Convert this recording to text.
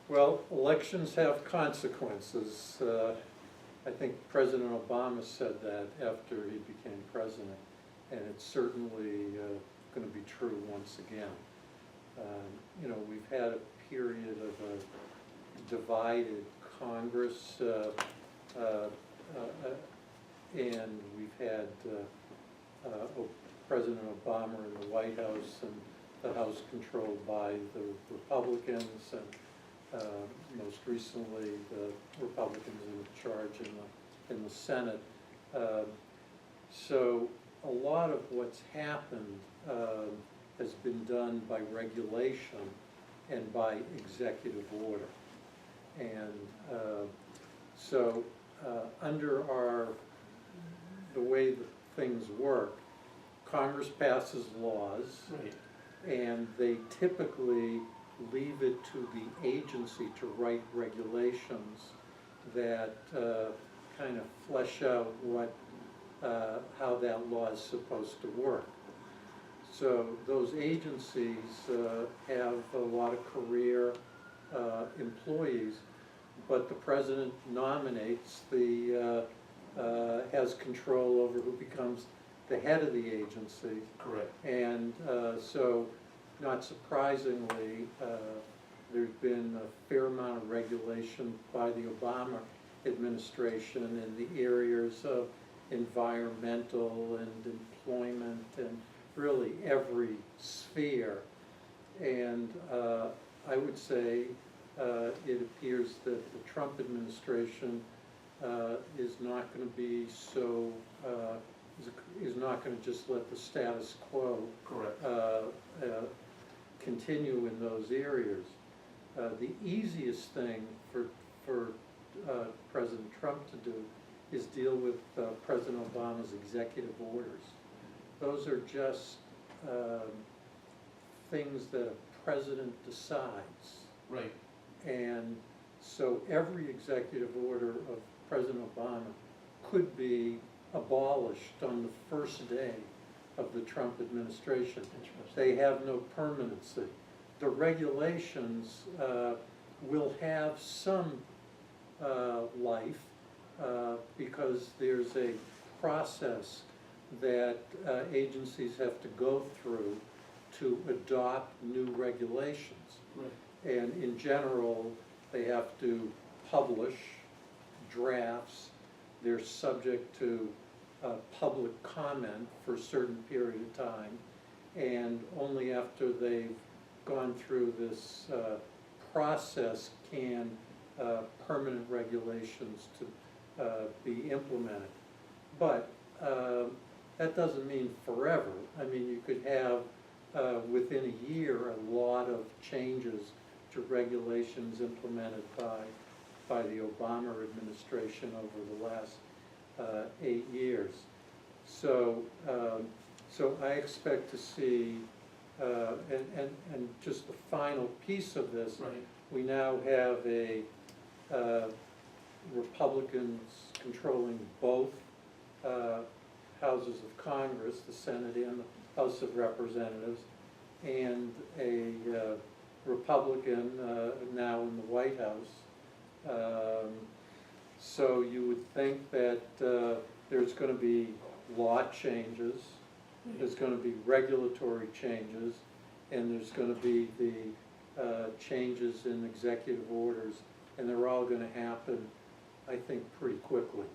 Well, elections have consequences. I think President Obama said that after he became president, and it's certainly going to be true once again. You know, we've had a period of a divided Congress, and we've had President Obama in the White House, and the House controlled by the Republicans, and most recently the Republicans in charge in the Senate. So a lot of what's happened has been done by regulation and by executive order. And so under the way that things work, Congress passes laws, Right. and they typically leave it to the agency to write regulations that kind of flesh out how that law is supposed to work. So those agencies have a lot of career employees, but the president nominates has control over who becomes the head of the agency. Correct. And so, not surprisingly, there's been a fair amount of regulation by the Obama administration in the areas of environmental and employment and really every sphere. And I would say it appears that the Trump administration is not going to be so, is not going to just let the status quo Correct. Continue in those areas. The easiest thing for President Trump to do is deal with President Obama's executive orders. Those are just things that a president decides. Right. And so every executive order of President Obama could be abolished on the first day of the Trump administration. They have no permanency. The regulations will have some life because there's a process that agencies have to go through to adopt new regulations. Right. And in general, they have to publish drafts. They're subject to public comment for a certain period of time, and only after they've gone through this process can permanent regulations to be implemented. But that doesn't mean forever. I mean, you could have within a year a lot of changes to regulations implemented by the Obama administration over the last 8 years. So, so I expect to see, and just the final piece of this, Right. we now have a Republicans controlling both houses of Congress, the Senate and the House of Representatives, and a Republican now in the White House. So you would think that there's going to be law changes, there's going to be regulatory changes, and there's going to be the changes in executive orders, and they're all going to happen, I think, pretty quickly.